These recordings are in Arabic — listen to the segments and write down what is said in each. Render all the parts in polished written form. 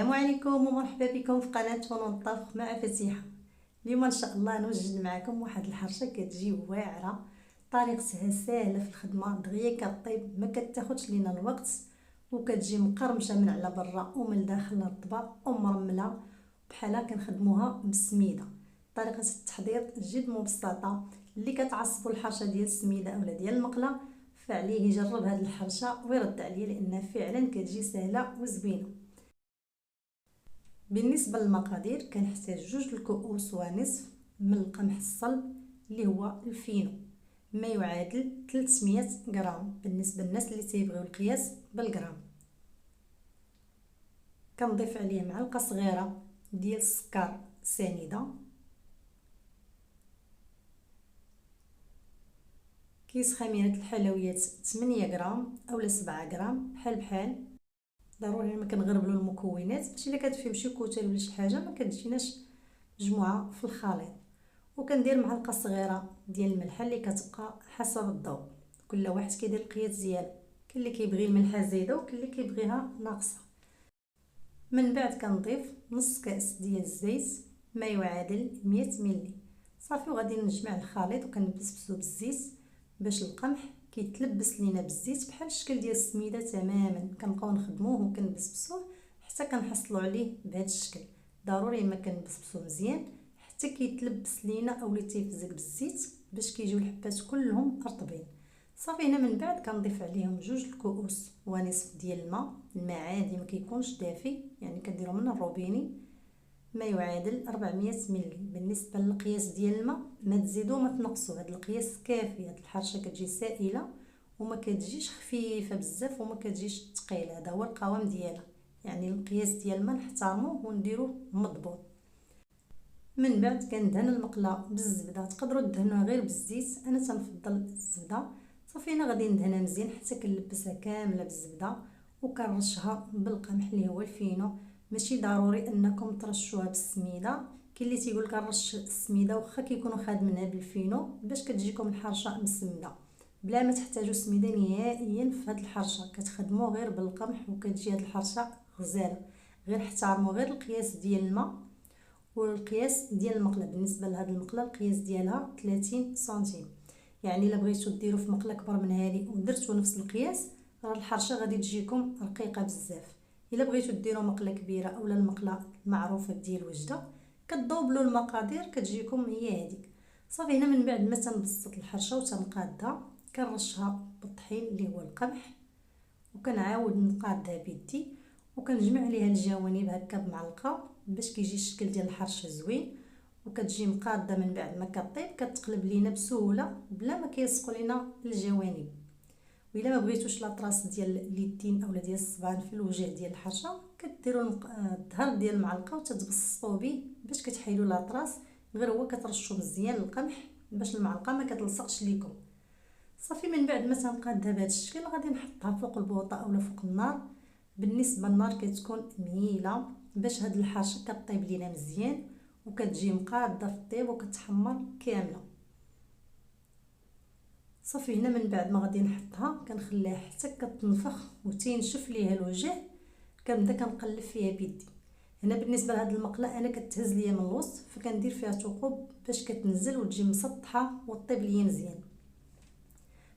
السلام عليكم ومرحبا بكم في قناه فنون الطبخ مع فتيحه. اليوم ان شاء الله نوجد معكم واحد الحرشه كتجي واعره، طريقتها سهله في الخدمه، دغيا كطيب، ما كتاخذش لينا الوقت، وكتجي مقرمشه من على برا ومن الداخل رطبه ومرمله بحالها. كنخدموها بالسميده. طريقه التحضير جد مبسطه، اللي كتعصبوا الحرشه ديال السميده اولا ديال المقله فعليه يجرب هذه الحرشه ويرد عليا، لانها فعلا كتجي سهله وزوينه. بالنسبه للمقادير كنحتاج 2 الكؤوس ونصف من القمح الصلب اللي هو الفينو، ما يعادل 300 غرام بالنسبه للناس اللي تيبغيو القياس بالغرام. كنضيف عليه معلقه صغيره ديال السكر سنيده، كيس خميره الحلويات 8 غرام اولا 7 غرام بحال بحال. ضروري ما كنغربلوا المكونات باش الا كانت فيهم شي كتل ولا شي حاجه ما كتجيناش مجموعه في الخليط. وكندير معلقه صغيره ديال الملحه اللي كتبقى حسب الذوق، كل واحد كيدير القياس ديالو، كاين اللي كيبغي الملحه زايده وكاين اللي كيبغيها ناقصه. من بعد كنضيف نص كاس ديال الزيت ما يعادل 100 ملي صافي، وغادي نجمع الخليط وكنبسبسو بالزيت باش القمح كيتلبس لينا بالزيت بحال الشكل ديال السميده تماما. كنبقاو نخدموه وكنبسبسوه حتى كنحصلوا عليه بهذا الشكل. ضروري ما كنبسبسو مزيان حتى كيتلبس لينا اولا تيفزك بالزيت باش كيجيو الحبات كلهم رطبين صافي. هنا من بعد كنضيف عليهم 2 الكؤوس ونصف ديال الماء عادي، ما كيكونش دافي، يعني كديروا من الروبيني، ما يعادل 400 ملي. بالنسبه للقياس ديال الماء ما تزيدوا ما تنقصوا، هذا القياس كافي. هذه الحرشه كتجي سائله وما كتجيش خفيفه بزاف وما كتجيش ثقيله، هذا هو القوام ديالها. يعني القياس ديال الماء نحترموه ونديروه مضبوط. من بعد كندهن المقله بالزبده، تقدروا تدهنوها غير بالزيت، انا تنفضل الزبده صافي. انا غادي ندهنها مزيان حتى كنلبسها كامله بالزبده، وكنرشها بالقمح اللي هو الفينو. ماشي ضروري انكم ترشوها بالسميده، كاين اللي تيقول لك نرش السميده واخا كيكونوا خادمينها بالفينو باش كتجيكم الحرشه مسمده. بلا ما تحتاجوا سميده نهائيا في هذه الحرشه، كتخدموا غير بالقمح وكتجي هذه الحرشه غزاله. غير احترموا غير القياس ديال الماء والقياس ديال المقله. بالنسبه لهاد المقله القياس ديالها 30 سنتيم، يعني الا بغيتو ديروا في مقله كبر من هذه ودرتوا نفس القياس راه الحرشه غادي تجيكم رقيقه بزاف. الا بغيتو ديروا مقله كبيره اولا المقله المعروفه ديال وجده كتضوبلوا المقادير كتجيكم هي هذيك صافي. هنا من بعد ما تنبسط الحرشه وتنقادها كنرشها بالطحين اللي هو القمح، وكنعاود نقادها بيدي وكنجمع عليها الجوانب هكا بمعلقه باش كيجي الشكل ديال الحرشه زوين. وكتجي مقاده من بعد ما كطيب كتقلب لينا بسهوله بلا ما كيلصقوا لينا الجوانب. وإلا ما بغيتوش لاطراس ديال اليدين اولا ديال الصبعان في الوجه ديال الحرشه كديروا الظهر ديال المعلقه وتتبسطوا به باش كتحيدوا لاطراس، غير هو كترشوا مزيان القمح باش المعلقه ما كتلصقش ليكم صافي. من بعد ما تنقادها بهذا الشكل غادي نحطها فوق البوطه اولا فوق النار. بالنسبه للنار كتكون مهيله باش هاد الحرشه كطيب لينا مزيان وكتجي مقاده في الطيب وكتحمر كامله صافي. هنا من بعد ما غادي نحطها كنخليها حتى كتنفخ وتينشف ليها الوجه، كنبدا كنقلب فيها بيدي. هنا بالنسبه لهاد المقله انا كتهز ليا من الوسط فكندير فيها ثقوب باش كتنزل وتجي مسطحه وطيب ليا مزيان.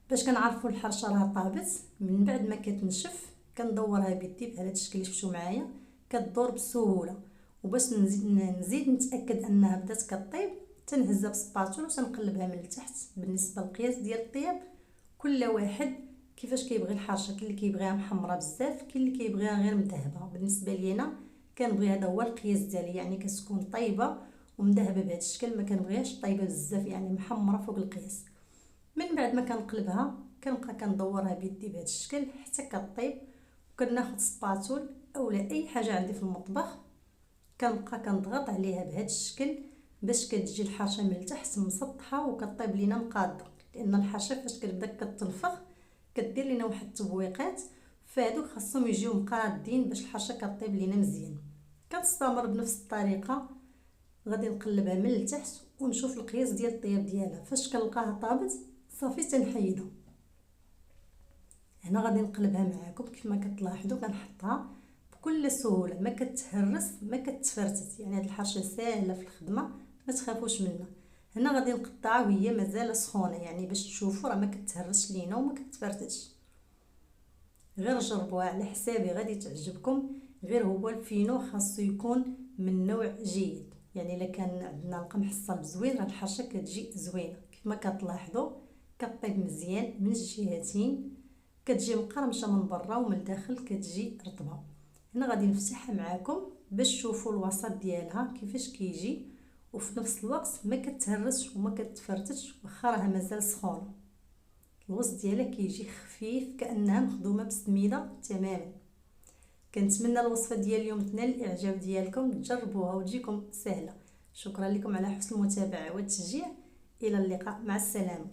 باش كنعرفوا الحرشه راه طابت من بعد ما كتنشف كندورها بيدي بهذا الشكل اللي شفتوا معايا، كتدور بسهوله. وباش نزيد نتاكد انها بدات كطيب تنهزها بسباتول وتنقلبها من التحت. بالنسبه للقياس ديال الطياب كل واحد كيفاش كيبغي الحرشه، كاين اللي كيبغيها محمره بزاف كاين اللي كيبغيها غير مذهبه. بالنسبه لي انا كنبغي هذا هو القياس ديالي، يعني كتكون طيبه ومذهبه بهذا الشكل، ما كنبغيهاش طيبه بزاف يعني محمره فوق القياس. من بعد ما كنقلبها كنبقى كندورها بيدي بهذا الشكل حتى كطيب، وكناخذ سباتول اولا اي حاجه عندي في المطبخ كنبقى كنضغط عليها بهذا الشكل باش كتجي الحرشه من التحت مسطحه وكطيب لينا مقاده. لان الحرشه فاش كتبدا كتنفخ كدير لينا واحد التبويقات، فهادو خاصهم يجيو مقادين باش الحرشه كطيب لينا مزيان. كنستمر بنفس الطريقه، غادي نقلبها من التحت ونشوف القياس ديال الطياب ديالها. فاش كنلقاها طابت صافي تنحيدها. هنا غادي نقلبها معاكم كيف ما كتلاحظوا كنحطها بكل سهوله، ما كتهرس ما كتفرتت. يعني هاد الحرشه ساهله في الخدمه، ما تخافوش منها. هنا غادي نقطعها وهي مازال سخونه، يعني باش تشوفوا راه ما كتهرسش لينا وما كتفرتش. غير جربوها على حسابي غادي تعجبكم. غير هو الفينو خاصو يكون من نوع جيد، يعني الا كان عندنا القمح الصلب زوين راه الحرشه كتجي زوينه. كيف ما كتلاحظوا كطيب مزيان من الجهتين، كتجي مقرمشه من برا ومن الداخل كتجي رطبه. هنا غادي نفتحها معاكم باش تشوفوا الوسط ديالها كيفاش كيجي، وفي نفس الوقت ما كتهرسش وما كتفرتش واخا راها مازال سخونه. الوسط ديالها كيجي خفيف كانها مخدومه بسميده تماما. كنتمنى الوصفه ديال اليوم تنال الاعجاب ديالكم، تجربوها وتجيكم سهله. شكرا لكم على حسن المتابعه والتشجيع. الى اللقاء، مع السلامه.